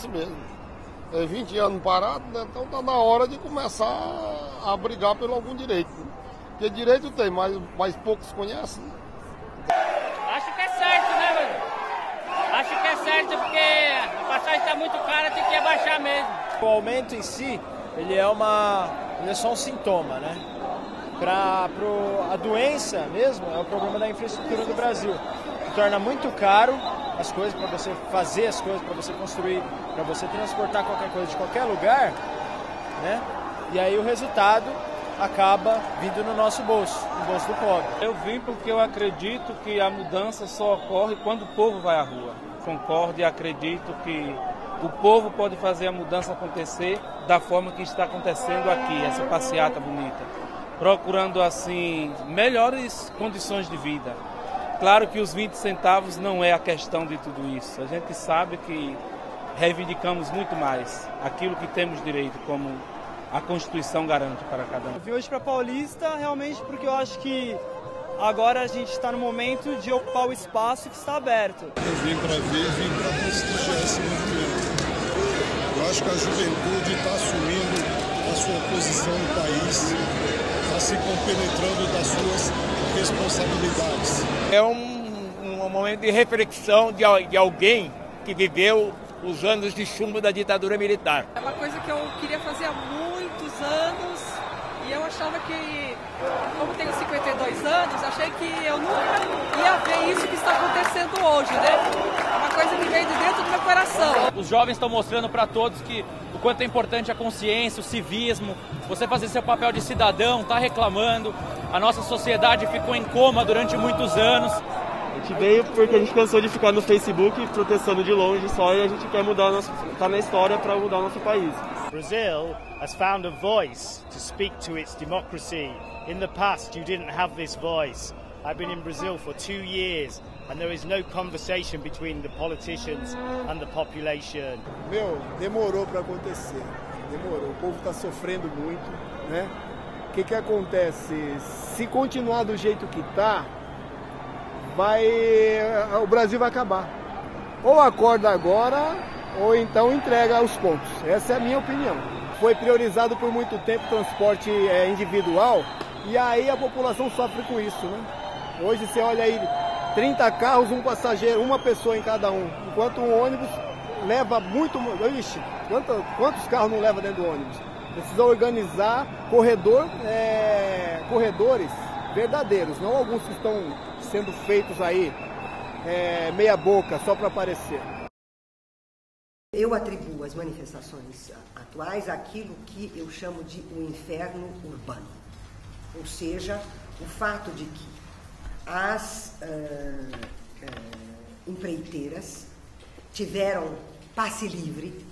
assim mesmo. É 20 anos parado, né? Então tá na hora de começar a brigar por algum direito. Né? Porque direito tem, mas poucos conhecem. Né? Acho que é certo, né, mano? Acho que é certo porque a passagem está muito cara, tem que abaixar mesmo. O aumento em si, ele é só um sintoma, né? A doença mesmo é o problema da infraestrutura do Brasil. Que torna muito caro as coisas para você fazer as coisas, para você construir, para você transportar qualquer coisa de qualquer lugar, né? E aí o resultado acaba vindo no nosso bolso, no bolso do pobre. Eu vim porque eu acredito que a mudança só ocorre quando o povo vai à rua. Concordo e acredito que o povo pode fazer a mudança acontecer da forma que está acontecendo aqui, essa passeata bonita, procurando assim melhores condições de vida. Claro que os 20 centavos não é a questão de tudo isso. A gente sabe que reivindicamos muito mais aquilo que temos direito, como a Constituição garante para cada um. Eu vim hoje para Paulista realmente porque eu acho que agora a gente está no momento de ocupar o espaço que está aberto. Eu vim para prestigiar esse movimento. Eu acho que a juventude está assumindo a sua posição no país, está se compenetrando das suas responsabilidades. É um momento de reflexão de alguém que viveu os anos de chumbo da ditadura militar. É uma coisa que eu queria fazer há muitos anos e eu achava que, como tenho 52 anos, achei que eu nunca ia ver isso que está acontecendo hoje, né? É uma coisa que vem de dentro do meu coração. Os jovens estão mostrando para todos que o quanto é importante a consciência, o civismo, você fazer seu papel de cidadão, tá reclamando. A nossa sociedade ficou em coma durante muitos anos. A gente veio porque a gente cansou de ficar no Facebook protestando de longe só e a gente quer mudar tá na história para mudar o nosso país. Brazil has found a voice to speak to its democracy. In the past, you didn't have this voice. I've been in Brazil for 2 years and there is no conversation between the politicians and the population. Demorou para acontecer. Demorou. O povo está sofrendo muito, né? O que acontece? Se continuar do jeito que está, o Brasil vai acabar. Ou acorda agora, ou então entrega os pontos. Essa é a minha opinião. Foi priorizado por muito tempo o transporte individual e aí a população sofre com isso, né? Hoje você olha aí, 30 carros, um passageiro, uma pessoa em cada um. Enquanto um ônibus leva muito... Ixi, quantos carros não leva dentro do ônibus? Precisa organizar corredores verdadeiros, não alguns que estão sendo feitos aí meia boca, só para aparecer. Eu atribuo as manifestações atuais àquilo que eu chamo de o inferno urbano. Ou seja, o fato de que as empreiteiras tiveram passe livre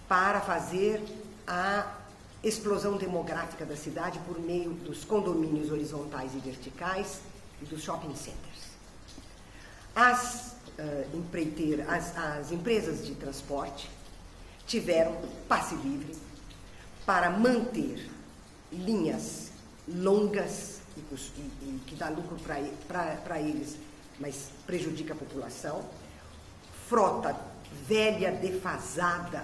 para fazer a explosão demográfica da cidade por meio dos condomínios horizontais e verticais e dos shopping centers. As empresas de transporte tiveram passe livre para manter linhas longas e que dá lucro para eles, mas prejudica a população, frota velha, defasada,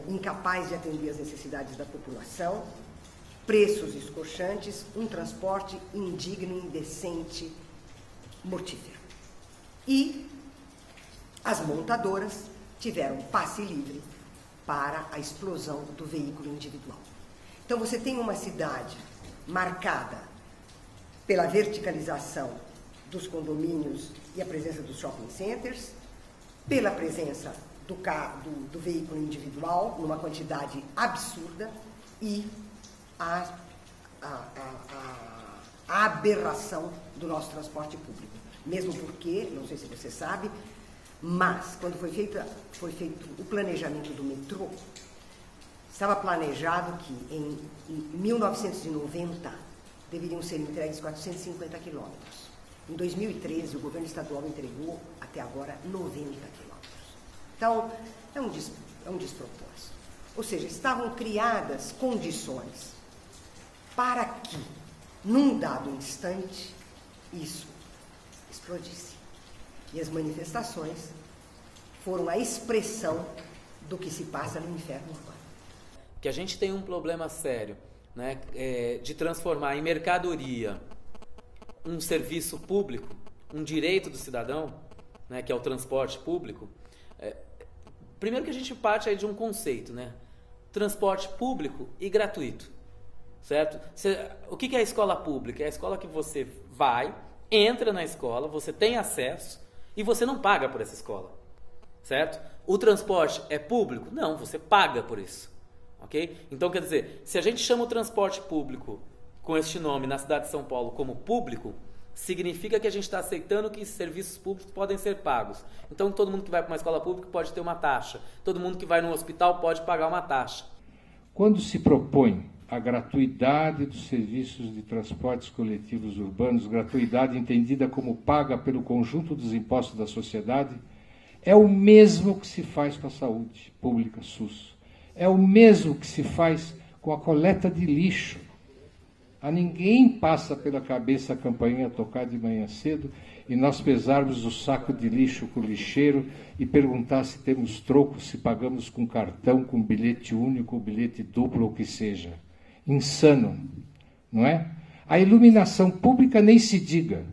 incapaz de atender às necessidades da população, preços escorchantes, um transporte indigno, indecente, mortífero. E as montadoras tiveram passe livre para a explosão do veículo individual. Então você tem uma cidade marcada pela verticalização dos condomínios e a presença dos shopping centers, pela presença do veículo individual numa quantidade absurda e a aberração do nosso transporte público. Mesmo porque, não sei se você sabe, mas quando foi feito o planejamento do metrô, estava planejado que em 1990 deveriam ser entregues 450 quilômetros. Em 2013, o governo estadual entregou, até agora, 90 quilômetros. Então, é um despropósito. Ou seja, estavam criadas condições para que, num dado instante, isso explodisse. E as manifestações foram a expressão do que se passa no inferno urbano. Que a gente tem um problema sério, né, de transformar em mercadoria um serviço público, um direito do cidadão, né, que é o transporte público. Primeiro que a gente parte aí de um conceito, né, transporte público e gratuito, certo? O que é a escola pública? É a escola que você vai, entra na escola, você tem acesso e você não paga por essa escola, certo? O transporte é público? Não, você paga por isso, ok? Então, quer dizer, se a gente chama o transporte público com este nome na cidade de São Paulo como público, significa que a gente está aceitando que esses serviços públicos podem ser pagos. Então, todo mundo que vai para uma escola pública pode ter uma taxa. Todo mundo que vai num hospital pode pagar uma taxa. Quando se propõe a gratuidade dos serviços de transportes coletivos urbanos, gratuidade entendida como paga pelo conjunto dos impostos da sociedade, é o mesmo que se faz com a saúde pública, SUS. É o mesmo que se faz com a coleta de lixo. A ninguém passa pela cabeça a campainha tocar de manhã cedo e nós pesarmos o saco de lixo com o lixeiro e perguntar se temos troco, se pagamos com cartão, com bilhete único, bilhete duplo, ou o que seja. Insano, não é? A iluminação pública nem se diga.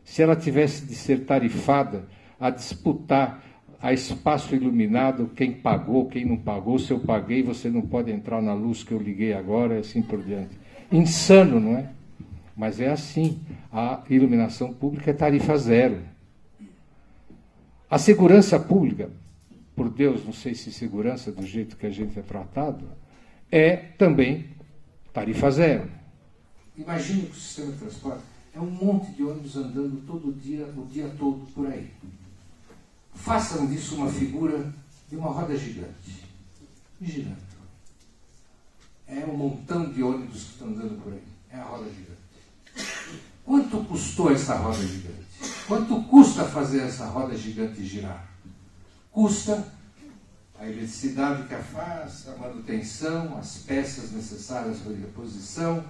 Se ela tivesse de ser tarifada a disputar a espaço iluminado, quem pagou, quem não pagou, se eu paguei, você não pode entrar na luz que eu liguei agora, e assim por diante. Insano, não é? Mas é assim. A iluminação pública é tarifa zero. A segurança pública, por Deus, não sei se segurança do jeito que a gente é tratado, é também tarifa zero. Imagine que o sistema de transporte é um monte de ônibus andando todo dia, o dia todo por aí. Façam disso uma figura de uma roda gigante. Girando. É um montão de ônibus que estão andando por aí. É a roda gigante. Quanto custou essa roda gigante? Quanto custa fazer essa roda gigante girar? Custa a eletricidade que a faz, a manutenção, as peças necessárias para a reposição,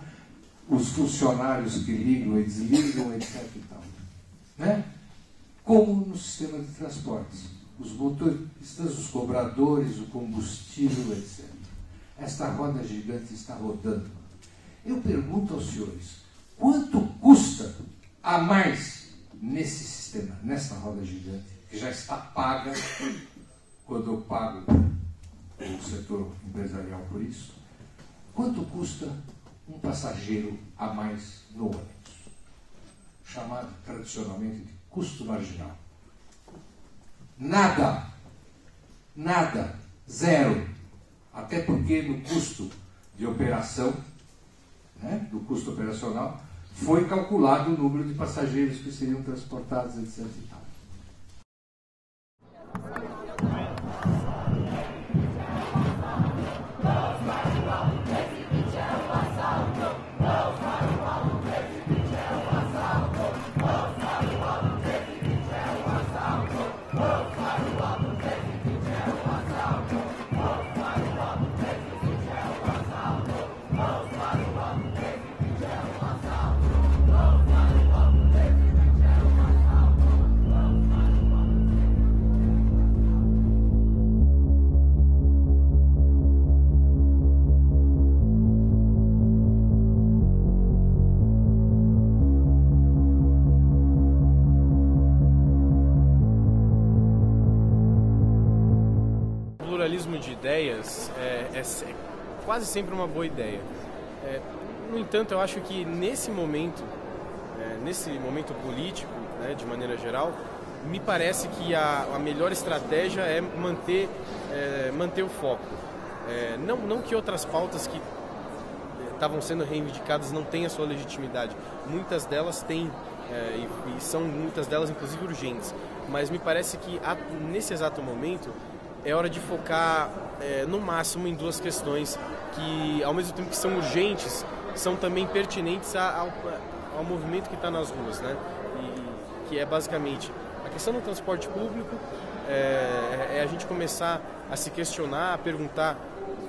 os funcionários que ligam e desligam, etc. E tal. Né? Como no sistema de transportes. Os motoristas, os cobradores, o combustível, etc. Esta roda gigante está rodando. Eu pergunto aos senhores, quanto custa a mais nesse sistema, nessa roda gigante, que já está paga, quando eu pago o setor empresarial por isso, quanto custa um passageiro a mais no ônibus? Chamado tradicionalmente de custo marginal. Nada. Nada. Zero. Até porque no custo de operação, né, do custo operacional, foi calculado o número de passageiros que seriam transportados, etc. E tal. Pluralismo de ideias é quase sempre uma boa ideia. No entanto, eu acho que nesse momento político, né, de maneira geral, me parece que a melhor estratégia é manter o foco. Não que outras pautas que estavam sendo reivindicadas não tenham a sua legitimidade. Muitas delas têm, e são muitas delas inclusive urgentes. Mas me parece que nesse exato momento é hora de focar no máximo em duas questões que, ao mesmo tempo que são urgentes, são também pertinentes ao movimento que está nas ruas, né? E que é basicamente a questão do transporte público, é a gente começar a se questionar, a perguntar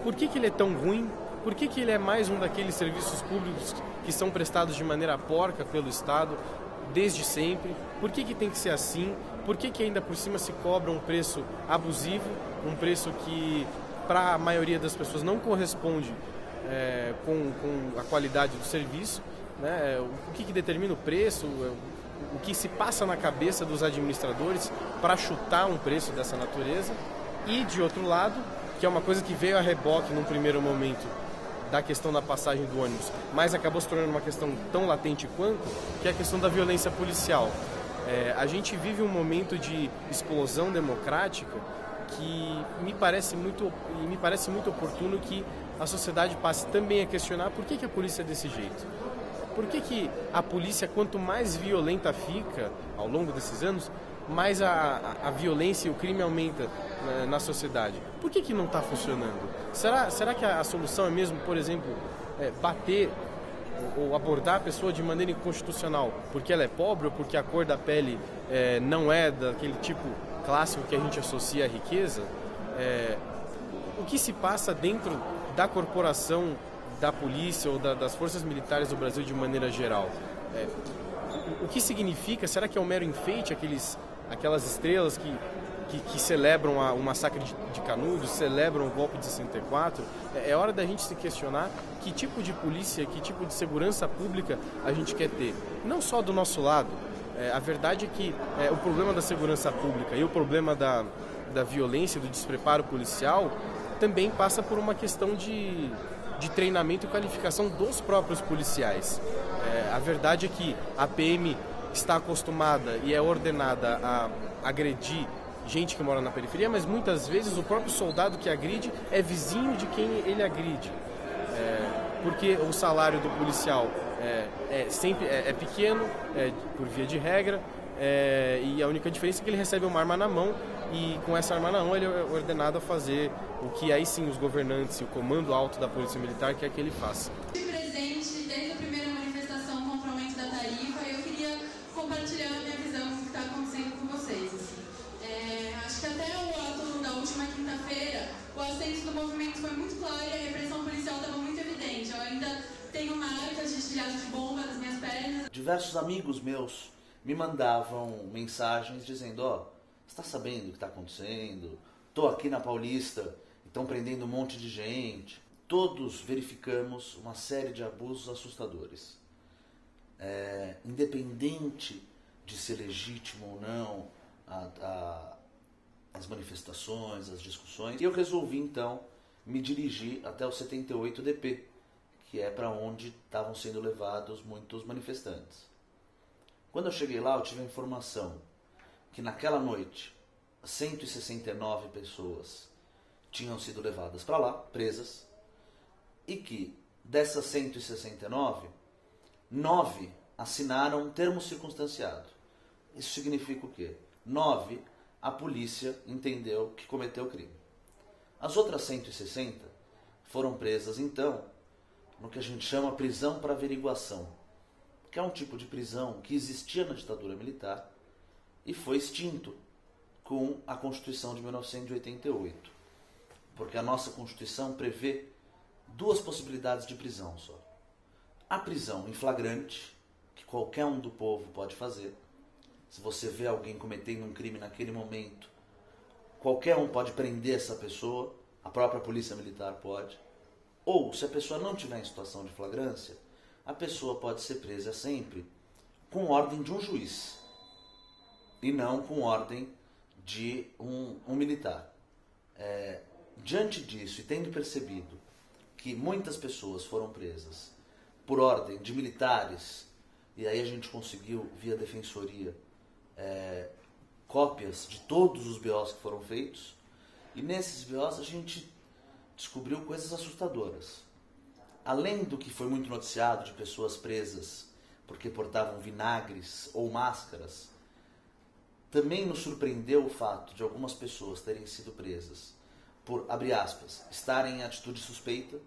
por que ele é tão ruim, por que ele é mais um daqueles serviços públicos que são prestados de maneira porca pelo Estado, desde sempre? Por que tem que ser assim? Por que ainda por cima se cobra um preço abusivo, um preço que para a maioria das pessoas não corresponde com a qualidade do serviço, né? O que determina o preço, o que se passa na cabeça dos administradores para chutar um preço dessa natureza. E de outro lado, que é uma coisa que veio a reboque num primeiro momento da questão da passagem do ônibus, mas acabou se tornando uma questão tão latente quanto, que é a questão da violência policial. A gente vive um momento de explosão democrática que me parece muito oportuno que a sociedade passe também a questionar por que a polícia é desse jeito. Por que a polícia, quanto mais violenta fica ao longo desses anos, mais a violência e o crime aumenta na sociedade? Por que não está funcionando? Será que a solução é mesmo, por exemplo, bater ou abordar a pessoa de maneira inconstitucional porque ela é pobre ou porque a cor da pele não é daquele tipo clássico que a gente associa à riqueza? O que se passa dentro da corporação da polícia ou das forças militares do Brasil de maneira geral? O que significa? Será que é um mero enfeite, aquelas estrelas que celebram o massacre de Canudos, celebram o golpe de 64? É hora da gente se questionar que tipo de polícia, que tipo de segurança pública a gente quer ter. Não só do nosso lado. A verdade é que o problema da segurança pública e o problema da violência, do despreparo policial, também passa por uma questão de treinamento e qualificação dos próprios policiais. A verdade é que a PM está acostumada e é ordenada a agredir gente que mora na periferia, mas muitas vezes o próprio soldado que agride é vizinho de quem ele agride. Porque o salário do policial sempre é pequeno, por via de regra, e a única diferença é que ele recebe uma arma na mão, e com essa arma na mão ele é ordenado a fazer o que aí sim os governantes e o comando alto da Polícia Militar quer que ele faça. Presente desde a primeira manifestação contra o aumento da tarifa, eu queria compartilhar a minha visão do que está acontecendo com vocês. Acho que até o ato da última quinta-feira, o ascenso do movimento foi muito claro e a repressão policial estava muito evidente. Eu ainda tenho marcas de estilhaço de bomba nas minhas pernas. Diversos amigos meus me mandavam mensagens dizendo: você está sabendo o que está acontecendo? Estou aqui na Paulista, estão prendendo um monte de gente. Todos verificamos uma série de abusos assustadores. Independente de ser legítimo ou não as manifestações, as discussões, e eu resolvi então me dirigir até o 78DP, que é para onde estavam sendo levados muitos manifestantes. Quando eu cheguei lá, eu tive a informação que naquela noite 169 pessoas tinham sido levadas para lá, presas, e que dessas 169, 9 assinaram um termo circunstanciado. Isso significa o quê? 9, a polícia entendeu que cometeu crime. As outras 160 foram presas, então, no que a gente chama prisão para averiguação, que é um tipo de prisão que existia na ditadura militar e foi extinto com a Constituição de 1988. Porque a nossa Constituição prevê 2 possibilidades de prisão só. A prisão em flagrante, que qualquer um do povo pode fazer. Se você vê alguém cometendo um crime naquele momento, qualquer um pode prender essa pessoa, a própria polícia militar pode. Ou, se a pessoa não estiver em situação de flagrância, a pessoa pode ser presa sempre com ordem de um juiz e não com ordem de um militar. Diante disso, e tendo percebido que muitas pessoas foram presas por ordem de militares, e aí a gente conseguiu, via defensoria, cópias de todos os BOs que foram feitos, e nesses BOs a gente descobriu coisas assustadoras. Além do que foi muito noticiado de pessoas presas porque portavam vinagres ou máscaras, também nos surpreendeu o fato de algumas pessoas terem sido presas por, abre aspas, estarem em atitude suspeita,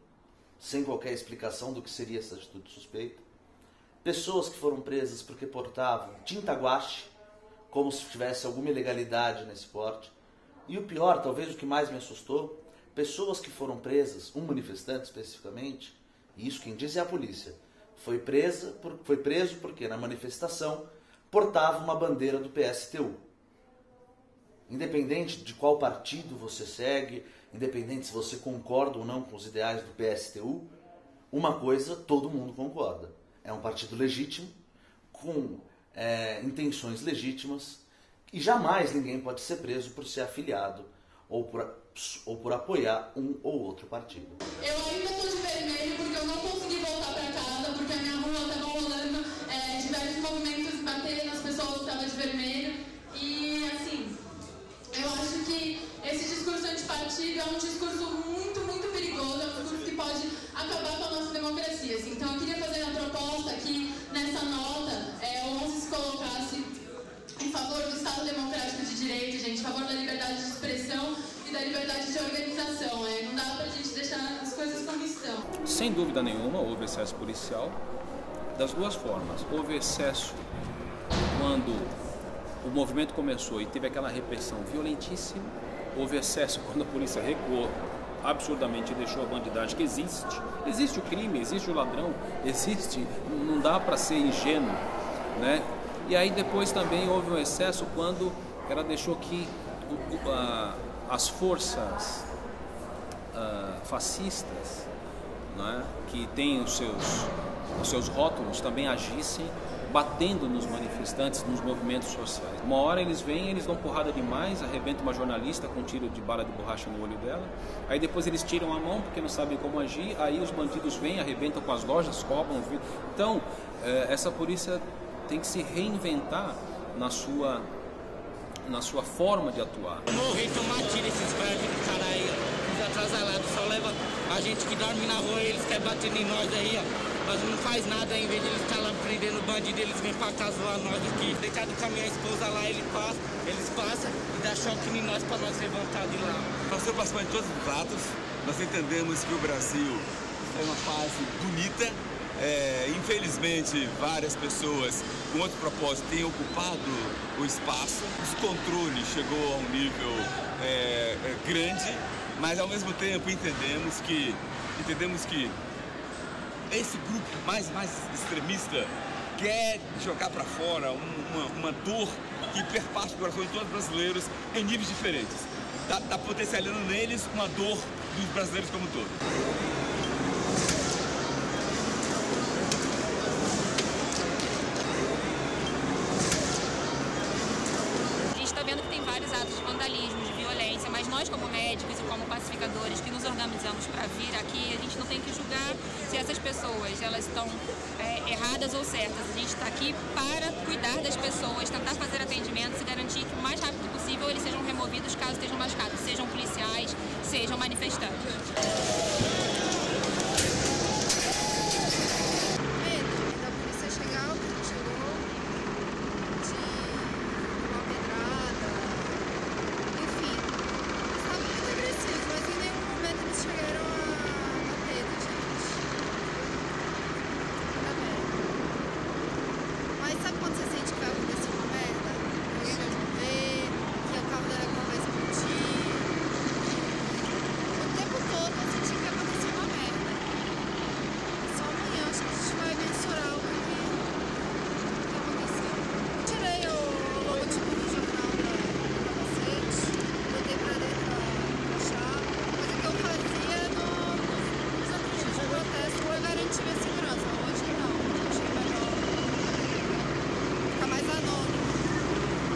sem qualquer explicação do que seria essa atitude suspeita. Pessoas que foram presas porque portavam tinta guache, como se tivesse alguma ilegalidade nesse porte. E o pior, talvez o que mais me assustou, pessoas que foram presas, um manifestante especificamente, e isso quem diz é a polícia, foi preso porque na manifestação portava uma bandeira do PSTU. Independente de qual partido você segue, independente se você concorda ou não com os ideais do PSTU, uma coisa todo mundo concorda. É um partido legítimo, com intenções legítimas, e jamais ninguém pode ser preso por ser afiliado ou por apoiar um ou outro partido. Eu ainda estou de vermelho porque eu não consegui voltar para casa, porque a minha rua estava rolando diversos movimentos bater nas pessoas que estavam de vermelho. E assim, eu acho que esse discurso antipartido é um discurso muito, muito perigoso, é um discurso que pode acabar com a nossa democracia. Assim. Então eu queria fazer a proposta que nessa nota o 11 se colocasse em favor do Estado Democrático de Direito, gente, em favor da liberdade de expressão e da liberdade de organização. Não dá pra gente deixar as coisas como estão. Sem dúvida nenhuma, houve excesso policial das duas formas. Houve excesso quando o movimento começou e teve aquela repressão violentíssima. Houve excesso quando a polícia recuou absurdamente e deixou a bandidagem que existe. Existe o crime, existe o ladrão, existe, não dá para ser ingênuo, né? E aí depois também houve um excesso quando ela deixou que as forças fascistas, né, que têm os seus rótulos, também agissem batendo nos manifestantes, nos movimentos sociais. Uma hora eles vêm, eles dão porrada demais, arrebentam uma jornalista com um tiro de bala de borracha no olho dela, aí depois eles tiram a mão porque não sabem como agir, aí os bandidos vêm, arrebentam com as lojas, roubam. Então, essa polícia tem que se reinventar na sua forma de atuar. Morrer, tomar tiro esses velhos, caralho, os atrasalados, só leva a gente que dorme na rua, eles querem bater em nós aí, ó. Nós não faz nada, em vez de eles estar lá prendendo bandido, eles vêm pra cá zoar nós aqui. Deitar do caminhão, a esposa lá, eles passam e dá choque em nós pra nós levantar de lá. Nós estamos participando de todos os fatos, nós entendemos que o Brasil é uma fase bonita. Infelizmente, várias pessoas com outro propósito têm ocupado o espaço. O descontrole chegou a um nível grande, mas ao mesmo tempo entendemos que esse grupo mais extremista quer jogar para fora uma dor que perpassa o coração de todos os brasileiros em níveis diferentes. Está potencializando neles uma dor dos brasileiros como um todo. Atos de vandalismo, de violência, mas nós como médicos e como pacificadores que nos organizamos para vir aqui, a gente não tem que julgar se essas pessoas elas estão erradas ou certas. A gente está aqui para cuidar das pessoas, tentar fazer atendimentos e garantir que o mais rápido possível eles sejam removidos caso estejam machucados, sejam policiais, sejam manifestantes.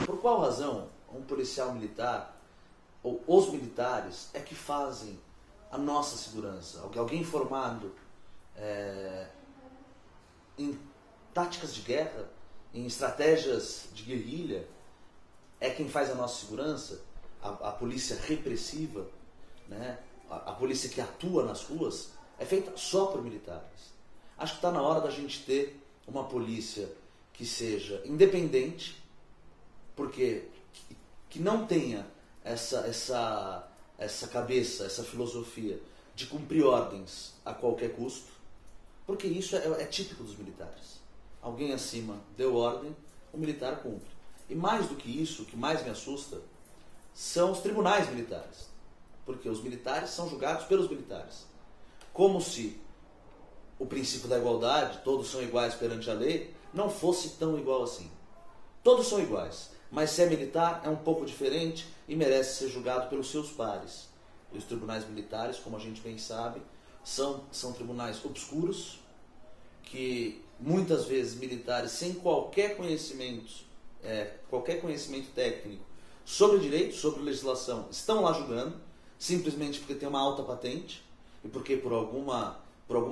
Por qual razão um policial militar ou os militares é que fazem a nossa segurança? Alguém formado em táticas de guerra, em estratégias de guerrilha, é quem faz a nossa segurança? A polícia repressiva, né? A polícia que atua nas ruas, é feita só por militares. Acho que está na hora da gente ter uma polícia que seja independente, porque que não tenha essa cabeça, essa filosofia de cumprir ordens a qualquer custo, porque isso é típico dos militares. Alguém acima deu ordem, o militar cumpre. E mais do que isso, o que mais me assusta são os tribunais militares, porque os militares são julgados pelos militares, como se o princípio da igualdade, todos são iguais perante a lei, não fosse tão igual assim. Todos são iguais, mas se é militar é um pouco diferente e merece ser julgado pelos seus pares. Os tribunais militares, como a gente bem sabe, são tribunais obscuros, que muitas vezes militares sem qualquer conhecimento técnico sobre direito, sobre legislação, estão lá julgando, simplesmente porque tem uma alta patente e porque por alguma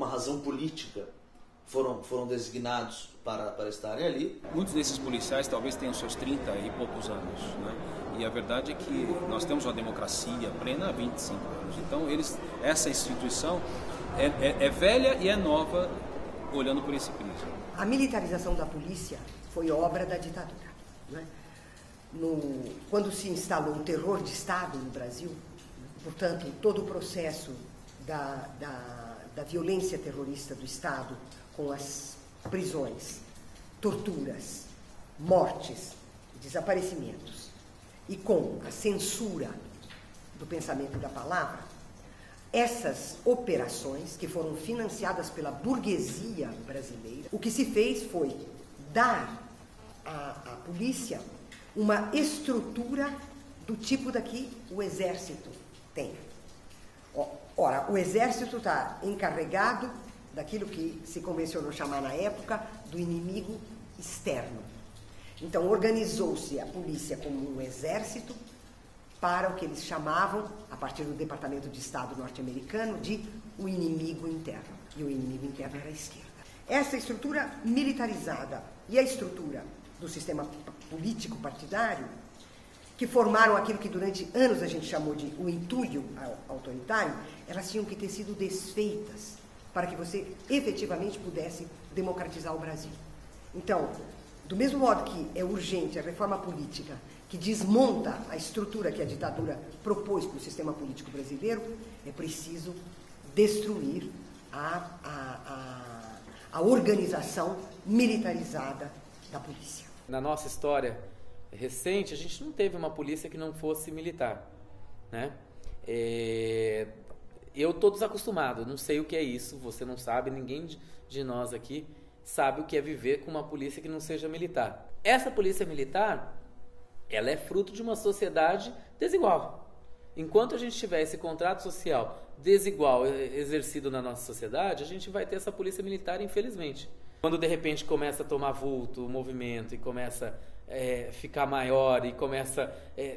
razão política foram designados para estarem ali. Muitos desses policiais talvez tenham seus 30 e poucos anos, né? E a verdade é que nós temos uma democracia plena há 25 anos. Então, essa instituição é velha e é nova, olhando por esse prisma. A militarização da polícia foi obra da ditadura. Né? Quando se instalou o terror de Estado no Brasil, portanto, todo o processo da violência terrorista do Estado, com as prisões, torturas, mortes, desaparecimentos, e com a censura do pensamento e da palavra, essas operações, que foram financiadas pela burguesia brasileira, o que se fez foi dar à polícia uma estrutura do tipo da que o Exército tem. Ora, o Exército está encarregado daquilo que se convencionou chamar na época do inimigo externo. Então, organizou-se a polícia como um exército para o que eles chamavam, a partir do Departamento de Estado norte-americano, de o inimigo interno. E o inimigo interno era a esquerda. Essa estrutura militarizada e a estrutura do sistema político partidário, que formaram aquilo que durante anos a gente chamou de o entulho autoritário, elas tinham que ter sido desfeitas para que você efetivamente pudesse democratizar o Brasil. Então, do mesmo modo que é urgente a reforma política que desmonta a estrutura que a ditadura propôs para o sistema político brasileiro, é preciso destruir a organização militarizada da polícia. Na nossa história recente, a gente não teve uma polícia que não fosse militar, né? Eu estou desacostumado, não sei o que é isso, você não sabe, ninguém de nós aqui sabe o que é viver com uma polícia que não seja militar. Essa polícia militar, ela é fruto de uma sociedade desigual. Enquanto a gente tiver esse contrato social desigual exercido na nossa sociedade, a gente vai ter essa polícia militar, infelizmente. Quando de repente começa a tomar vulto o movimento e começa a ficar maior e começa a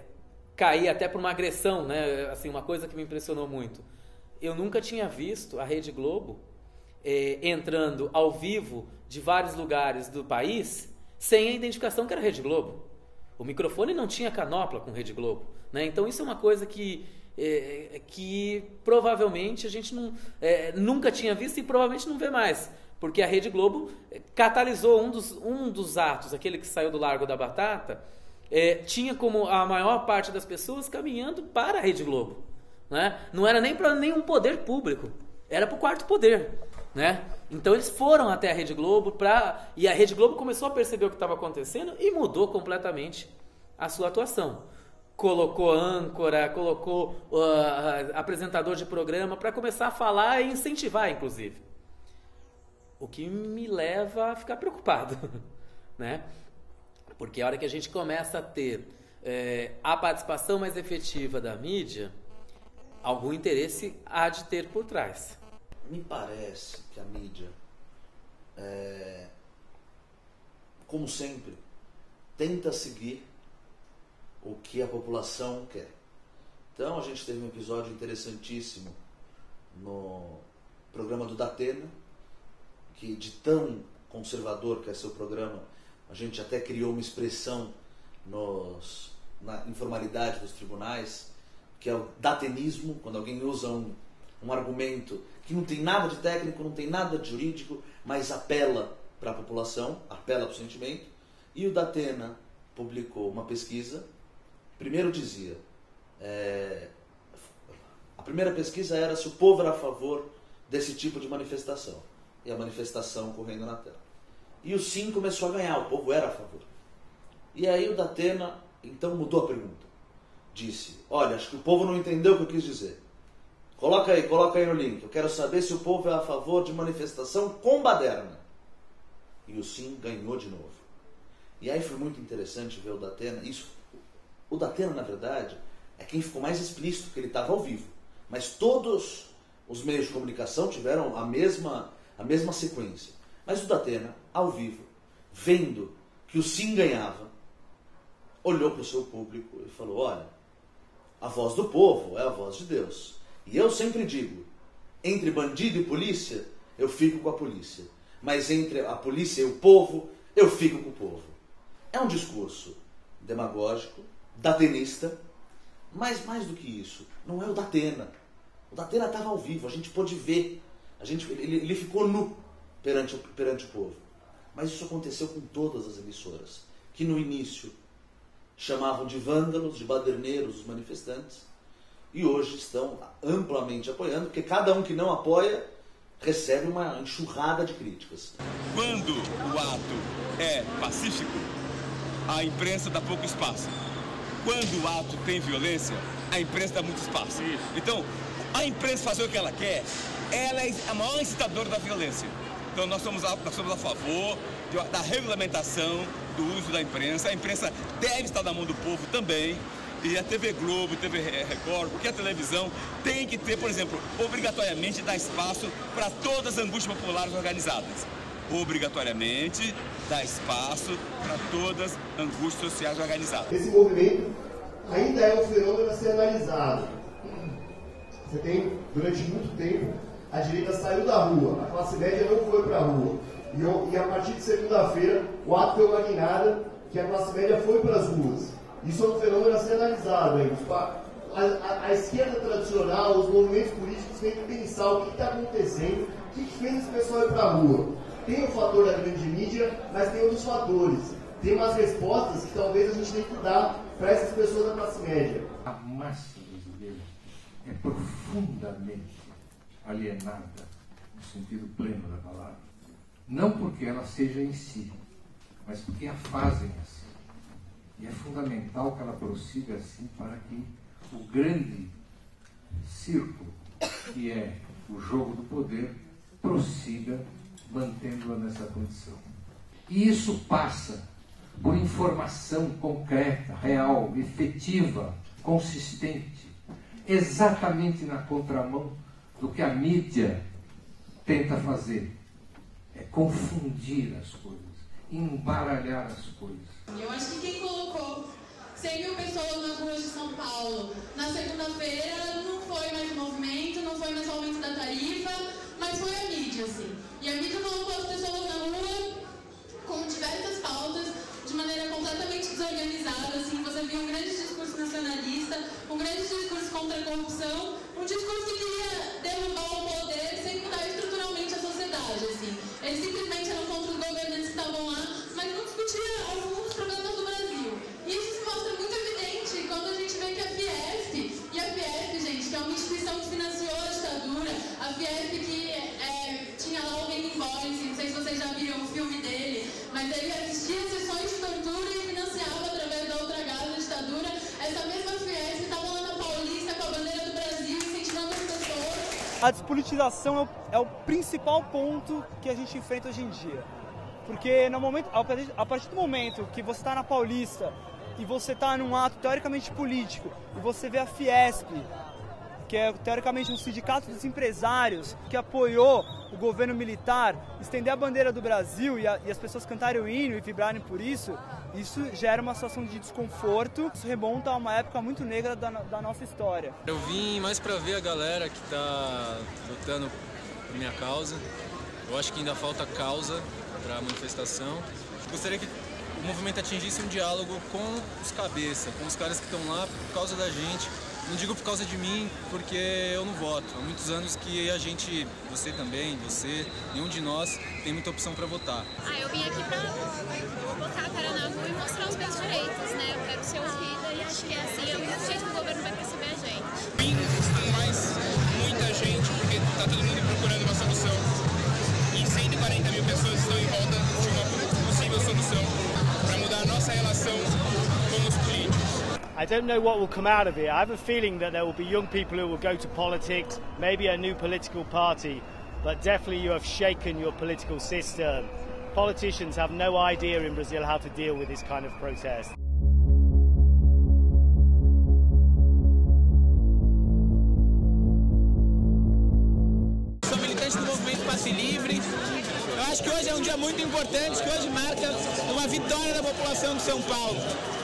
cair até por uma agressão, né? Assim, uma coisa que me impressionou muito. Eu nunca tinha visto a Rede Globo entrando ao vivo de vários lugares do país sem a identificação que era Rede Globo. O microfone não tinha canopla com Rede Globo, né? Então isso é uma coisa que provavelmente a gente nunca tinha visto e provavelmente não vê mais, porque a Rede Globo catalisou um dos atos, aquele que saiu do Largo da Batata, tinha como a maior parte das pessoas caminhando para a Rede Globo, né? Não era nem para nenhum poder público, era para o quarto poder, né? Então eles foram até a Rede Globo e a Rede Globo começou a perceber o que estava acontecendo e mudou completamente a sua atuação. Colocou âncora, colocou apresentador de programa para começar a falar e incentivar, inclusive. O que me leva a ficar preocupado, né? Porque a hora que a gente começa a ter a participação mais efetiva da mídia, algum interesse há de ter por trás. Me parece que a mídia, como sempre, tenta seguir o que a população quer. Então a gente teve um episódio interessantíssimo no programa do Datena, que de tão conservador que é seu programa, a gente até criou uma expressão na informalidade dos tribunais, que é o datenismo, quando alguém usa um argumento que não tem nada de técnico, não tem nada de jurídico, mas apela para a população, apela para o sentimento. E o Datena publicou uma pesquisa. Primeiro dizia, a primeira pesquisa era se o povo era a favor desse tipo de manifestação. E a manifestação correndo na tela. E o sim começou a ganhar, o povo era a favor. E aí o Datena, então, mudou a pergunta. Disse, olha, acho que o povo não entendeu o que eu quis dizer. Coloca aí no link. Eu quero saber se o povo é a favor de manifestação com baderna. E o sim ganhou de novo. E aí foi muito interessante ver o Datena. O Datena, na verdade, é quem ficou mais explícito, porque ele estava ao vivo. Mas todos os meios de comunicação tiveram a mesma sequência. Mas o Datena, ao vivo, vendo que o Sim ganhava, olhou para o seu público e falou: olha, a voz do povo é a voz de Deus. E eu sempre digo, entre bandido e polícia, eu fico com a polícia. Mas entre a polícia e o povo, eu fico com o povo. É um discurso demagógico, datenista, mas mais do que isso, não é o Datena. O Datena estava ao vivo, a gente pôde ver. Ele ficou nu perante o povo. Mas isso aconteceu com todas as emissoras, que no início chamavam de vândalos, de baderneiros os manifestantes, e hoje estão amplamente apoiando, porque cada um que não apoia recebe uma enxurrada de críticas. Quando o ato é pacífico, a imprensa dá pouco espaço. Quando o ato tem violência, a imprensa dá muito espaço. Então, a imprensa fazer o que ela quer, ela é a maior incitadora da violência. Então nós somos a favor da regulamentação do uso da imprensa. A imprensa deve estar na mão do povo também. E a TV Globo, TV Record, qualquer televisão tem que ter, por exemplo, obrigatoriamente dar espaço para todas as angústias populares organizadas. Obrigatoriamente dar espaço para todas as angústias sociais organizadas. Esse movimento ainda é um fenômeno a ser analisado. Você tem, durante muito tempo, a direita saiu da rua, a classe média não foi para a rua. E a partir de segunda-feira, o ato deu uma guinada que a classe média foi para as ruas. Isso é um fenômeno a ser analisado. A esquerda tradicional, os movimentos políticos têm que pensar o que está acontecendo, o que fez esse pessoal ir para a rua. Tem o fator da grande mídia, mas tem outros fatores. Tem umas respostas que talvez a gente tenha que dar para essas pessoas da classe média. A massa brasileira é profundamente alienada, no sentido pleno da palavra. Não porque ela seja em si, mas porque a fazem assim. E é fundamental que ela prossiga assim para que o grande círculo, que é o jogo do poder, prossiga mantendo-a nessa condição. E isso passa por informação concreta, real, efetiva, consistente, exatamente na contramão do que a mídia tenta fazer. É confundir as coisas, embaralhar as coisas. Eu acho que quem colocou 100 mil pessoas nas ruas de São Paulo na segunda-feira não foi mais o movimento, não foi mais o aumento da tarifa, mas foi a mídia, assim. E a mídia colocou as pessoas na rua com diversas pautas, de maneira completamente desorganizada, assim. Você viu um grande discurso nacionalista, um grande discurso contra a corrupção, um discurso que queria derrubar o poder sem mudar estruturalmente a sociedade, assim. Eles simplesmente eram contra os governantes que estavam lá, mas não discutiam alguns problemas do Brasil. E isso se mostra muito evidente quando a gente vê que a Fiesp, e a Fiesp, gente, que é uma instituição que financiou a ditadura, a Fiesp que tinha lá o Benny Boyce, não sei se vocês já viram o filme dele, mas ele assistia a sessões de tortura e financiava através da outra gás da ditadura. Essa mesma Fiesp estava lá na Paulista com a bandeira do Brasil, incentivando as pessoas. A despolitização é o principal ponto que a gente enfrenta hoje em dia. Porque no momento, a partir do momento que você está na Paulista e você está num ato teoricamente político e você vê a Fiesp, que é teoricamente um sindicato dos empresários que apoiou o governo militar, estender a bandeira do Brasil e as pessoas cantarem o hino e vibrarem por isso, isso gera uma situação de desconforto. Isso remonta a uma época muito negra da nossa história. Eu vim mais para ver a galera que está lutando por minha causa. Eu acho que ainda falta causa para a manifestação. Gostaria que o movimento atingisse um diálogo com os cabeças, com os caras que estão lá por causa da gente. Não digo por causa de mim, porque eu não voto. Há muitos anos que a gente, você também, você, nenhum de nós tem muita opção para votar. Eu vim aqui para botar a cara na rua e mostrar os meus direitos, né? Eu quero ser ouvida e acho que é assim, é o único jeito que o governo vai perceber a gente. Vim com mais muita gente, porque está todo mundo procurando uma solução. E 140 mil pessoas estão em volta de uma possível solução para mudar a nossa relação com os políticos. I don't know what will come out of it. I have a feeling that there will be young people who will go to politics, maybe a new political party, but definitely you have shaken your political system. politicians have no idea in Brazil how to deal with this kind of protest. Sou militante do movimento Passe Livre. Eu acho que hoje é um dia muito importante, que hoje marca uma vitória da população de São Paulo.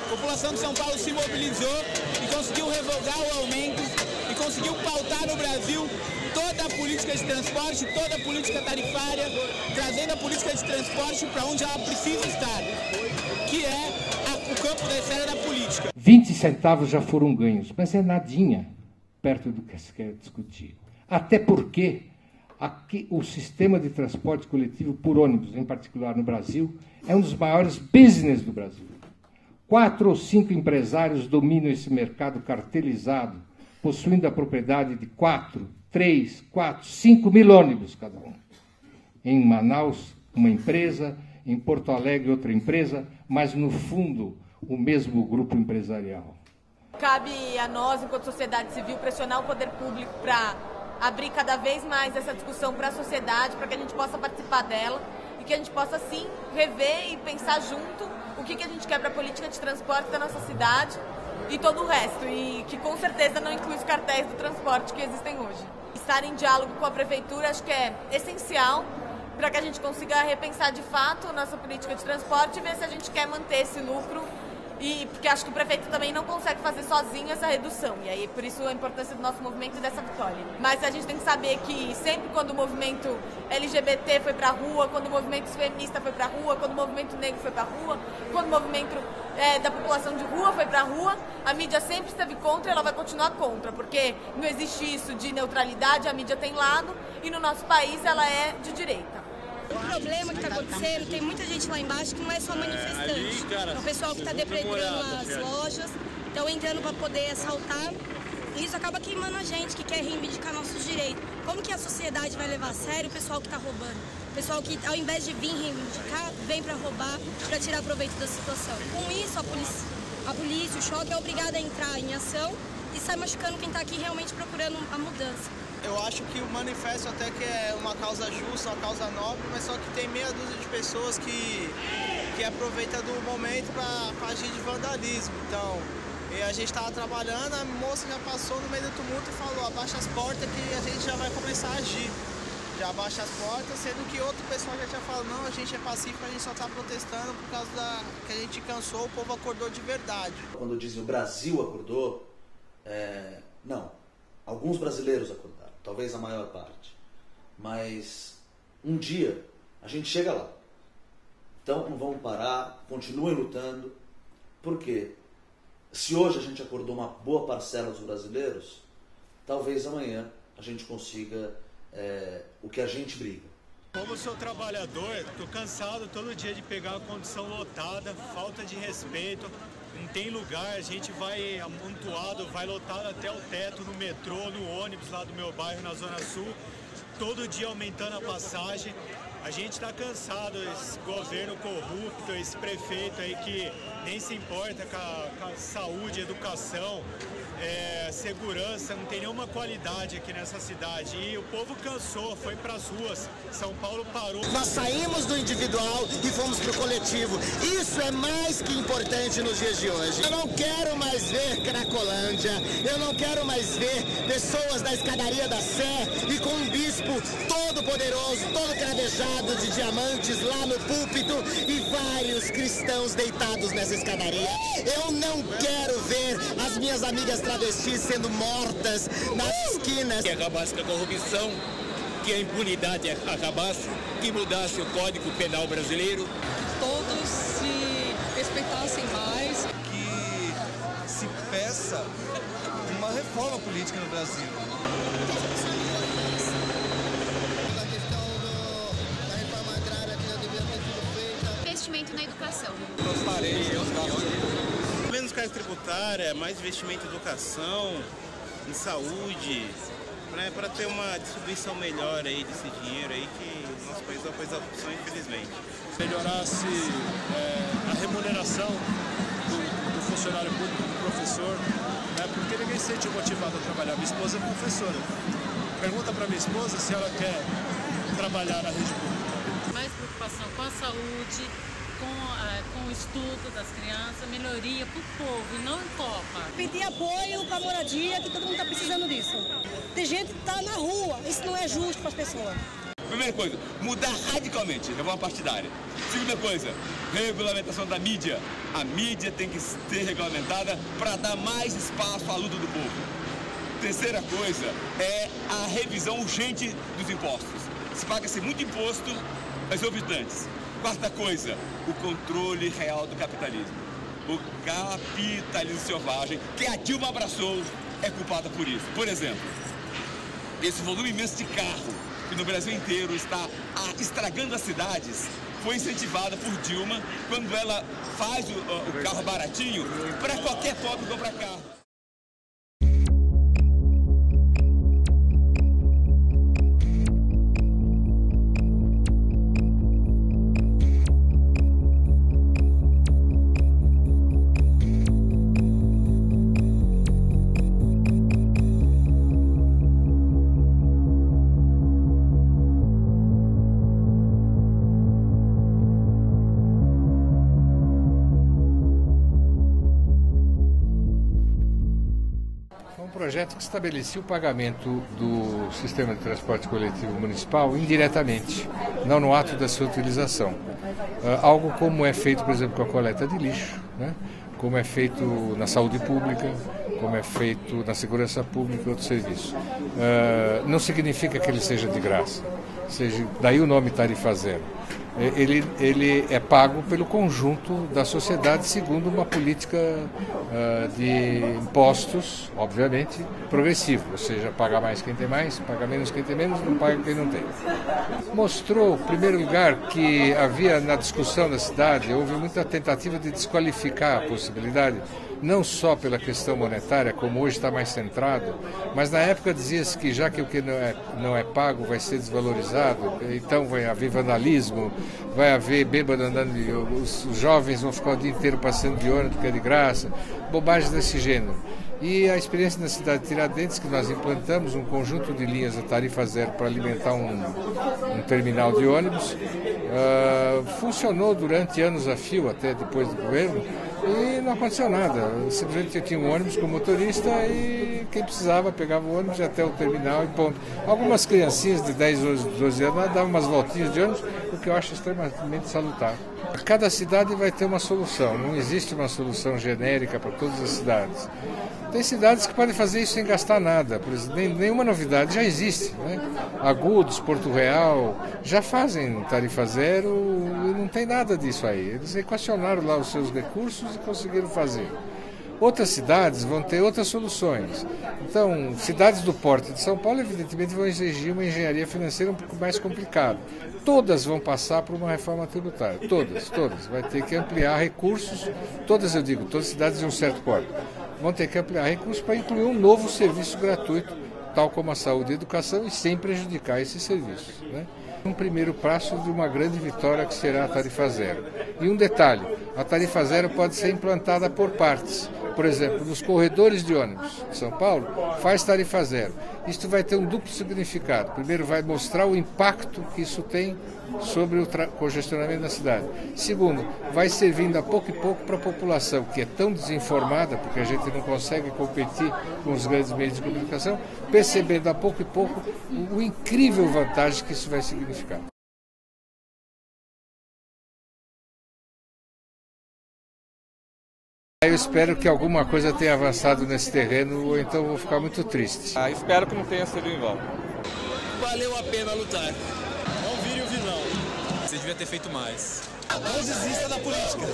A população de São Paulo se mobilizou e conseguiu revogar o aumento e conseguiu pautar no Brasil toda a política de transporte, toda a política tarifária, trazendo a política de transporte para onde ela precisa estar, que é o campo da esfera da política. 20 centavos já foram ganhos, mas é nadinha perto do que se quer discutir. Até porque aqui, o sistema de transporte coletivo por ônibus, em particular no Brasil, é um dos maiores business do Brasil. 4 ou 5 empresários dominam esse mercado cartelizado, possuindo a propriedade de 4, 3, 4, 5 mil ônibus cada um. Em Manaus, uma empresa, em Porto Alegre, outra empresa, mas, no fundo, o mesmo grupo empresarial. Cabe a nós, enquanto sociedade civil, pressionar o poder público para abrir cada vez mais essa discussão para a sociedade, para que a gente possa participar dela e que a gente possa, sim, rever e pensar junto o que a gente quer para a política de transporte da nossa cidade e todo o resto, e que com certeza não inclui os cartéis do transporte que existem hoje. Estar em diálogo com a prefeitura acho que é essencial para que a gente consiga repensar de fato a nossa política de transporte e ver se a gente quer manter esse lucro, e porque acho que o prefeito também não consegue fazer sozinho essa redução, e aí por isso a importância do nosso movimento e dessa vitória. Mas a gente tem que saber que sempre quando o movimento LGBT foi pra rua, quando o movimento feminista foi pra rua, quando o movimento negro foi pra rua, quando o movimento da população de rua foi pra rua, a mídia sempre esteve contra e ela vai continuar contra, porque não existe isso de neutralidade, a mídia tem lado e no nosso país ela é de direita. O problema que está acontecendo, tem muita gente lá embaixo que não é só manifestante. É o pessoal que está depredando as lojas, estão entrando para poder assaltar. E isso acaba queimando a gente que quer reivindicar nossos direitos. Como que a sociedade vai levar a sério o pessoal que está roubando? O pessoal que, ao invés de vir reivindicar, vem para roubar, para tirar proveito da situação. Com isso, a polícia, o choque é obrigada a entrar em ação e sai machucando quem está aqui realmente procurando a mudança. Eu acho que o manifesto até que é uma causa justa, uma causa nobre, mas só que tem meia dúzia de pessoas que aproveita do momento para agir de vandalismo. Então, a gente estava trabalhando, a moça já passou no meio do tumulto e falou: abaixa as portas que a gente já vai começar a agir. Já abaixa as portas, sendo que outro pessoal já tinha falado: não, a gente é pacífico, a gente só está protestando por causa que a gente cansou, o povo acordou de verdade. Quando dizem o Brasil acordou, não, alguns brasileiros acordaram. Talvez a maior parte, mas um dia a gente chega lá. Então não vamos parar, continuem lutando, porque se hoje a gente acordou uma boa parcela dos brasileiros, talvez amanhã a gente consiga o que a gente briga. Como sou trabalhador, estou cansado todo dia de pegar a condição lotada, falta de respeito. Não tem lugar, a gente vai amontoado, vai lotado até o teto no metrô, no ônibus lá do meu bairro, na Zona Sul, todo dia aumentando a passagem. A gente está cansado, esse governo corrupto, esse prefeito aí que nem se importa com a saúde, educação, segurança, não tem nenhuma qualidade aqui nessa cidade. E o povo cansou, foi para as ruas, São Paulo parou. Nós saímos do individual e fomos para o coletivo. Isso é mais que importante nos dias de hoje. Eu não quero mais ver Cracolândia, eu não quero mais ver pessoas da escadaria da Sé e com um bispo todo poderoso, todo cravejado de diamantes lá no púlpito e vários cristãos deitados nessa escadaria. Eu não quero ver as minhas amigas travestis sendo mortas nas esquinas. Que acabasse com a corrupção, que a impunidade acabasse, que mudasse o Código Penal brasileiro. Todos se respeitassem mais. Que se peça uma reforma política no Brasil. Investimento na educação. Menos carga tributária, mais investimento em educação, em saúde, para ter uma distribuição melhor aí desse dinheiro aí, que nosso país é uma coisa opção, infelizmente. Melhorasse a remuneração do funcionário público, do professor, né, porque ninguém se sente motivado a trabalhar. Minha esposa é professora. Pergunta para minha esposa se ela quer trabalhar na rede pública. Mais preocupação com a saúde, com o estudo das crianças, melhoria para o povo e não em Copa. Pedir apoio para a moradia, que todo mundo está precisando disso. Tem gente que está na rua, isso não é justo para as pessoas. Primeira coisa, mudar radicalmente, reforma partidária. Segunda coisa, regulamentação da mídia. A mídia tem que ser regulamentada para dar mais espaço à luta do povo. Terceira coisa é a revisão urgente dos impostos. Se paga-se muito imposto exorbitantes. Quarta coisa, o controle real do capitalismo. O capitalismo selvagem, que a Dilma abraçou, é culpada por isso. Por exemplo, esse volume imenso de carro que no Brasil inteiro está estragando as cidades, foi incentivada por Dilma quando ela faz o carro baratinho para qualquer pobre comprar carro. Projeto que estabelecia o pagamento do sistema de transporte coletivo municipal indiretamente, não no ato da sua utilização. Algo como é feito, por exemplo, com a coleta de lixo, né? Como é feito na saúde pública, como é feito na segurança pública e outros serviços. Não significa que ele seja de graça, daí o nome tarifa zero. Ele é pago pelo conjunto da sociedade segundo uma política de impostos, obviamente, progressivo, ou seja, paga mais quem tem mais, paga menos quem tem menos, não paga quem não tem. Mostrou, em primeiro lugar, que havia na discussão da cidade, houve muita tentativa de desqualificar a possibilidade, não só pela questão monetária, como hoje está mais centrado, mas na época dizia-se que já que o que não é pago vai ser desvalorizado, então vai haver vandalismo, vai haver bêbado andando, os jovens vão ficar o dia inteiro passando de ônibus porque é de graça, bobagens desse gênero. E a experiência na cidade de Tiradentes, que nós implantamos um conjunto de linhas a tarifa zero para alimentar um terminal de ônibus, funcionou durante anos a fio, até depois do governo, e não aconteceu nada. Simplesmente eu tinha um ônibus com motorista e quem precisava pegava o ônibus até o terminal e ponto. Algumas criancinhas de 10, 12 anos davam umas voltinhas de ônibus, o que eu acho extremamente salutar. Cada cidade vai ter uma solução, não existe uma solução genérica para todas as cidades. Tem cidades que podem fazer isso sem gastar nada, por exemplo, nenhuma novidade já existe, né? Agudos, Porto Real, já fazem tarifa zero e não tem nada disso aí. Eles equacionaram lá os seus recursos e conseguiram fazer. Outras cidades vão ter outras soluções. Então, cidades do porte de São Paulo, evidentemente, vão exigir uma engenharia financeira um pouco mais complicada. Todas vão passar por uma reforma tributária. Todas. Vai ter que ampliar recursos. Todas, eu digo, todas as cidades de um certo porte. Vão ter que ampliar recursos para incluir um novo serviço gratuito, tal como a saúde e a educação, e sem prejudicar esses serviços, né? Um primeiro passo de uma grande vitória que será a tarifa zero. E um detalhe, a tarifa zero pode ser implantada por partes. Por exemplo, nos corredores de ônibus de São Paulo, faz tarifa zero. Isto vai ter um duplo significado. Primeiro, vai mostrar o impacto que isso tem sobre o congestionamento da cidade. Segundo, vai servindo a pouco e pouco para a população, que é tão desinformada, porque a gente não consegue competir com os grandes meios de comunicação, percebendo a pouco e pouco o incrível vantagem que isso vai significar. Eu espero que alguma coisa tenha avançado nesse terreno, ou então vou ficar muito triste. Espero que não tenha sido em vão. Valeu a pena lutar. Não vire o vilão. Você devia ter feito mais. Não desista da política.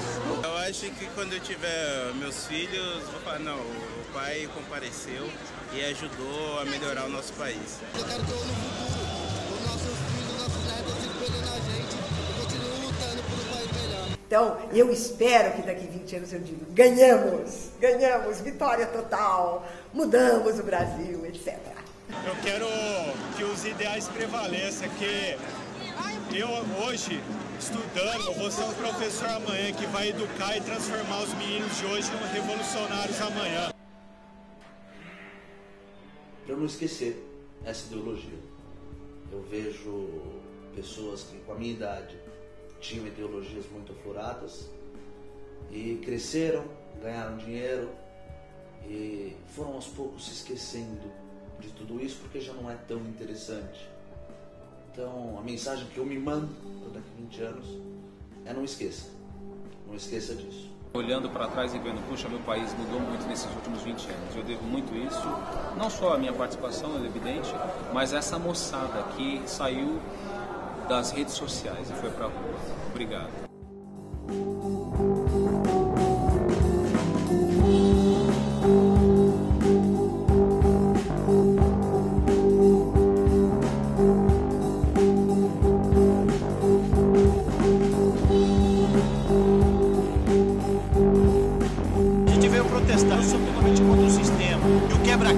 Eu acho que quando eu tiver meus filhos, vou falar, não, o pai compareceu e ajudou a melhorar o nosso país. Eu quero que no futuro os nossos filhos, nossos netos se espelhem na gente e continuem lutando por um país melhor. Então, eu espero que daqui 20 anos eu diga, ganhamos, vitória total, mudamos o Brasil, etc. Eu quero que os ideais prevaleçam, que eu hoje, estudando, vou ser um professor amanhã que vai educar e transformar os meninos de hoje em revolucionários amanhã. Para não esquecer essa ideologia. Eu vejo pessoas que com a minha idade tinham ideologias muito afloradas e cresceram, ganharam dinheiro e foram aos poucos se esquecendo de tudo isso porque já não é tão interessante. Então a mensagem que eu me mando daqui a 20 anos é não esqueça disso. Olhando para trás e vendo, puxa, meu país mudou muito nesses últimos 20 anos. Eu devo muito isso, não só a minha participação, é evidente, mas essa moçada que saiu das redes sociais e foi para a rua. Obrigado.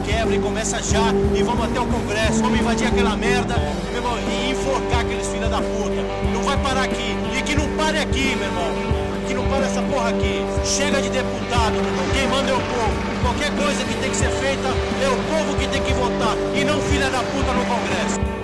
Quebra e começa já e vamos até o Congresso, vamos invadir aquela merda, meu irmão, e enforcar aqueles filha da puta. Não vai parar aqui, e que não pare aqui, meu irmão, que não pare essa porra aqui. Chega de deputado, meu irmão, quem manda é o povo. Qualquer coisa que tem que ser feita é o povo que tem que votar e não filha da puta no Congresso.